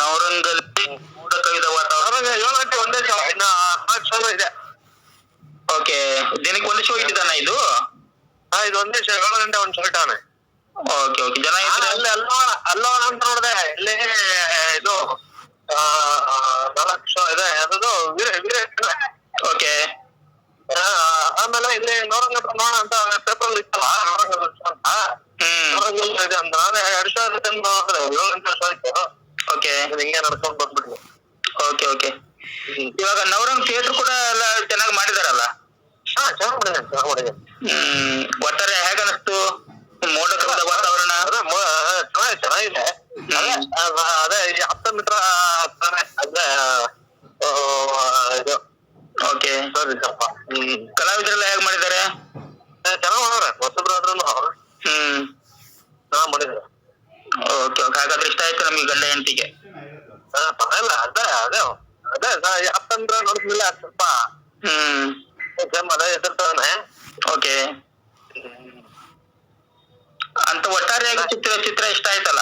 ನವರಂಗಲ್ಲಿ ಮೋಡ ಕವಿದ ವಾತಾವರಣ. 7 ಗಂಟೆ ಒಂದೇ ಶೋ, ಇನ್ನು 4 ಶೋ ಇದೆ. ಓಕೆ, ದಿನಕ್ಕೆ ಒಂದು ಶೋ ಇಟ್ಟಿದ್ದಾನ ಇದು? ಇದು ಒಂದೇ ಶೋ, 7 ಗಂಟೆ ಒಂದು ಶೋ ಇಟ್ಟಾನೆ. Okay okay. ಜನ ಅಲ್ಲಿ ಅಲ್ಲೋಣ ಅಂತ ನೋಡಿದೆ, ಇಲ್ಲಿ ಇದು 4 ಶೋ ಇದೆ. ಅದು ವೀರ. ಓಕೆ. ಆಮೇಲೆ ಇಲ್ಲಿ ನವರಂಗ ನೋಡೋಣ ಅಂತ ಪೇಪರ್ ಇತ್ತಲ್ಲ, ನವರಂಗ ಅಂತ. ನವರಂಗ ಇದೆ ಅಂತ ನಾನು 2 ಶೋ ಇರುತ್ತೆ ಅಂತ ನೋಡಿದೆ. 7 ಗಂಟೆ ಶೋ ಇತ್ತು. ಓಕೆ, ಹಿಂಗೆ ನಡ್ಕೊಂಡ್ ಬಂದ್ಬಿಟ್ವಿ. Okay okay. ಇವಾಗ ನವರಂಗ್ ಥಿಯೇಟರ್ ಕೂಡ ಎಲ್ಲ ಚೆನ್ನಾಗಿ ಮಾಡಿದಾರಲ್ಲ? ಚೆನ್ನಾಗ್ ಮಾಡಿದೆ. ಒಟ್ಟಾರೆ ಹೇಗ ಅನಿಸ್ತು ಮೋಡ ಕವಿದ ವಾತಾವರಣ? ಚೆನ್ನಾಗಿದೆ. ಅದೇ ಈ 10 ಮೀಟರ್ ಅಂದ್ರೆ ಇದು. ಓಕೆ, ಸರಿ ಸ್ವಲ್ಪ. ಕಲಾವಿದರೆಲ್ಲ ಹೇಗ್ ಮಾಡಿದ್ದಾರೆ? ಚೆನ್ನಾಗ್ ಮಾಡೋರೆ, ಹೊಸಬ್ರಾದ್ರೂ ಚೆನ್ನಾಗ್ ಮಾಡಿದ್ದಾರೆ. Okay okay. ಹಾಗಾದ್ರೆ ಇಷ್ಟ ಆಯ್ತು ನಮ್ಗೆ ಗಂಡ ಹೆಂಡತಿಗೆ? ಪರವಾಗಿಲ್ಲ. ಅದೇ 10 ಮೀಟರ್ ನೋಡಿದ್ಮಿಲ್ಲ ಸ್ವಲ್ಪ ಅದೇ ಎದುರ್ತಾನೆ. ಓಕೆ. ಅಂತ ಒಟ್ಟಾರೆಯಾಗಿ ಚಿತ್ರ ಇಷ್ಟ ಆಯ್ತಲ್ಲ?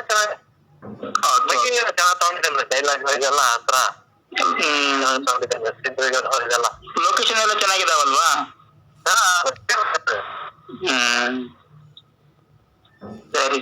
ಚೆನ್ನಾಗಿ ಚೆನ್ನಾಗ್ ತಗೊಂಡಿದ್ದೇನೆ. ಡೈಲಾಗ್ ಎಲ್ಲ ಹತ್ರ ತಗೊಂಡಿದ್ದೇನೆ. ಇದೆಲ್ಲ ಲೊಕೇಶನ್ ಎಲ್ಲ ಚೆನ್ನಾಗಿದಾವಲ್ವಾ? ಸರಿ.